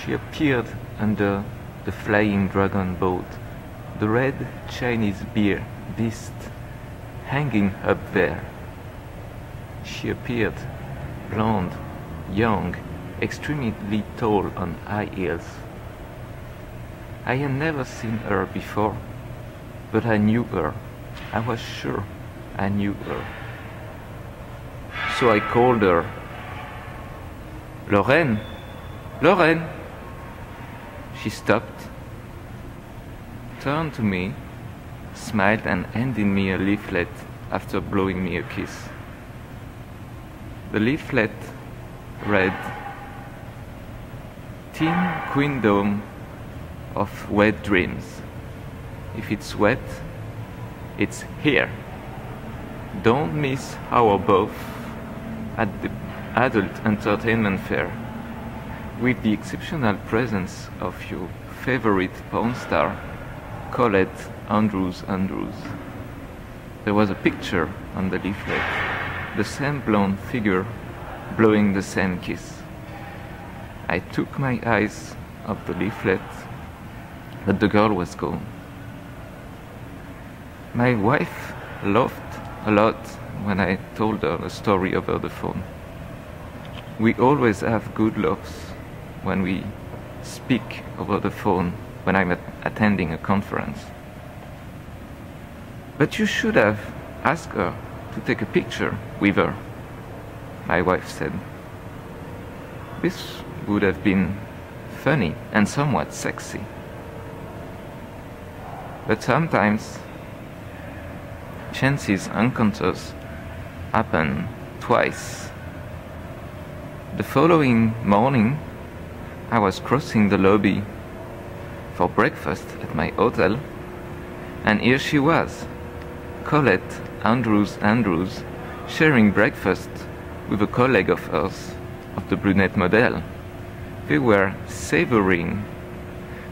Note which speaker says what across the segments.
Speaker 1: She appeared under the flying dragon boat, the red Chinese beer beast hanging up there. She appeared blonde, young, extremely tall on high heels. I had never seen her before, but I knew her. I was sure I knew her. So I called her. Lorraine! Lorraine! She stopped, turned to me, smiled and handed me a leaflet after blowing me a kiss. The leaflet read, "Teen Queendom of Wet Dreams. If it's wet, it's here. Don't miss our booth at the Adult Entertainment Fair, with the exceptional presence of your favorite porn star, Colette Andrews. There was a picture on the leaflet, the same blonde figure blowing the same kiss. I took my eyes off the leaflet, but the girl was gone. My wife laughed a lot when I told her the story over the phone. We always have good laughs when we speak over the phone when I'm attending a conference. But you should have asked her to take a picture with her, my wife said. This would have been funny and somewhat sexy. But sometimes chances encounters happen twice. The following morning, I was crossing the lobby for breakfast at my hotel, and here she was, Colette Andrews, sharing breakfast with a colleague of hers, of the brunette model. They were savoring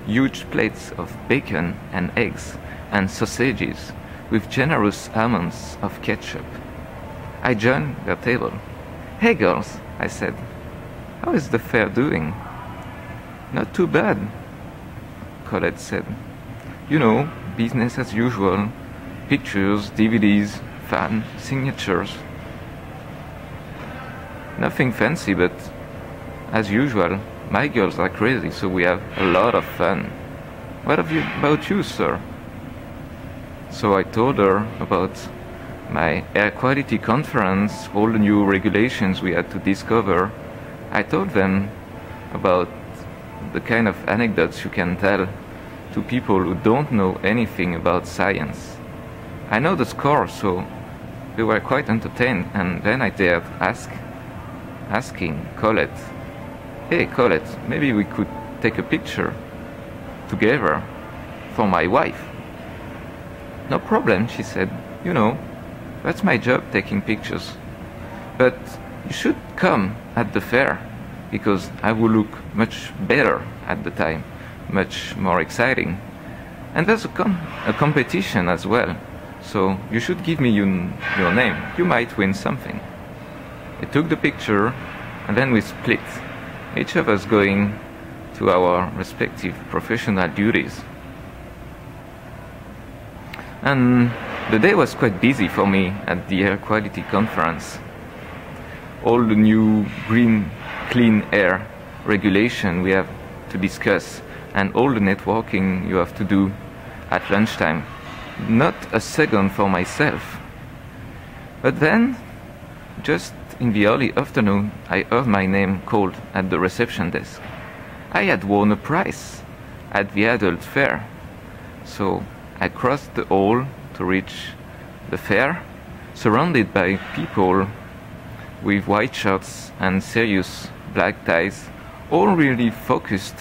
Speaker 1: huge plates of bacon and eggs and sausages with generous amounts of ketchup. I joined their table. "Hey girls," I said, "how is the fair doing?" "Not too bad," Colette said. "You know, business as usual. Pictures, DVDs, fan signatures. Nothing fancy, but as usual, my girls are crazy, so we have a lot of fun. What about you, sir?" So I told her about my air quality conference, all the new regulations we had to discover. I told them about the kind of anecdotes you can tell to people who don't know anything about science. I know the score, so they were quite entertained, and then I dared asking Colette, "Hey Colette, maybe we could take a picture together for my wife." "No problem," she said. "You know, that's my job, taking pictures. But you should come at the fair, because I will look much better at the time, much more exciting. And there's a competition as well, so you should give me your name. You might win something." I took the picture, and then we split, each of us going to our respective professional duties. And the day was quite busy for me at the air quality conference. All the new green, clean air regulation we have to discuss, and all the networking you have to do at lunchtime. Not a second for myself. But then, just in the early afternoon, I heard my name called at the reception desk. I had won a prize at the adult fair, so I crossed the hall to reach the fair, surrounded by people with white shirts and serious black ties, all really focused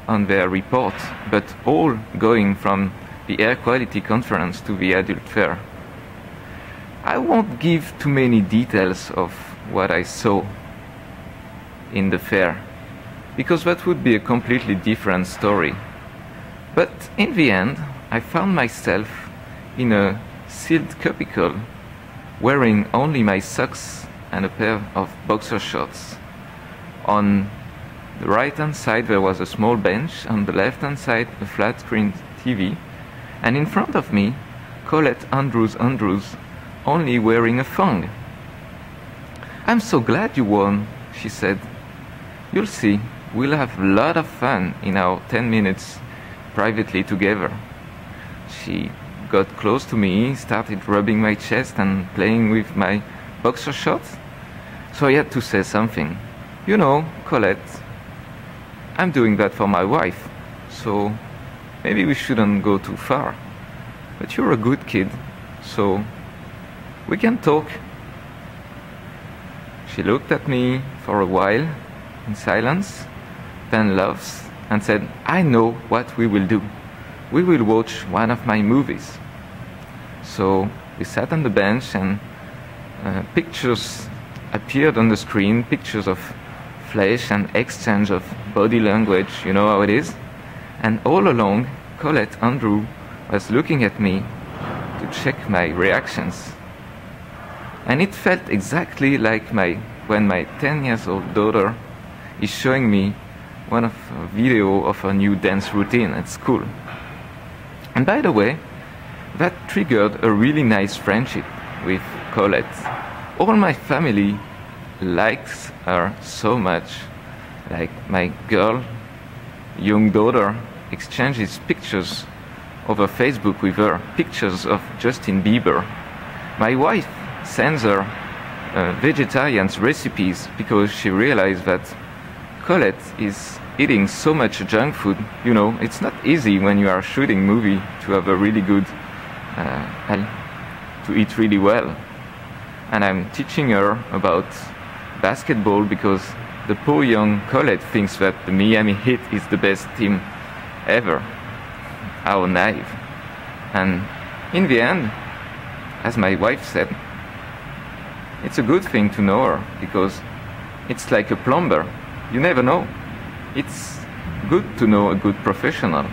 Speaker 1: on their report, but all going from the air quality conference to the adult fair. I won't give too many details of what I saw in the fair, because that would be a completely different story. But in the end, I found myself in a sealed cubicle, wearing only my socks and a pair of boxer shorts, on the right-hand side there was a small bench, on the left-hand side a flat-screen TV, and in front of me, Colette Andrews, only wearing a thong. "I'm so glad you won," she said. "You'll see, we'll have a lot of fun in our 10 minutes privately together." She got close to me, started rubbing my chest and playing with my boxer shorts. So I had to say something. "You know, Colette, I'm doing that for my wife, so maybe we shouldn't go too far. But you're a good kid, so we can talk." She looked at me for a while in silence, then laughed and said, "I know what we will do. We will watch one of my movies." So we sat on the bench and pictures appeared on the screen, pictures of flesh and exchange of body language, you know how it is. And all along, Colette Andrew was looking at me to check my reactions. And it felt exactly like when my 10 years old daughter is showing me a video of a new dance routine at school. And by the way, that triggered a really nice friendship with Colette. All my family likes her so much. Like my young daughter exchanges pictures over Facebook with her, pictures of Justin Bieber. My wife sends her vegetarian recipes because she realized that Colette is eating so much junk food. You know, it's not easy when you are shooting movie to have a really good, to eat really well. And I'm teaching her about basketball because the poor young Colette thinks that the Miami Heat is the best team ever. How naive. And in the end, as my wife said, it's a good thing to know her because it's like a plumber. You never know. It's good to know a good professional.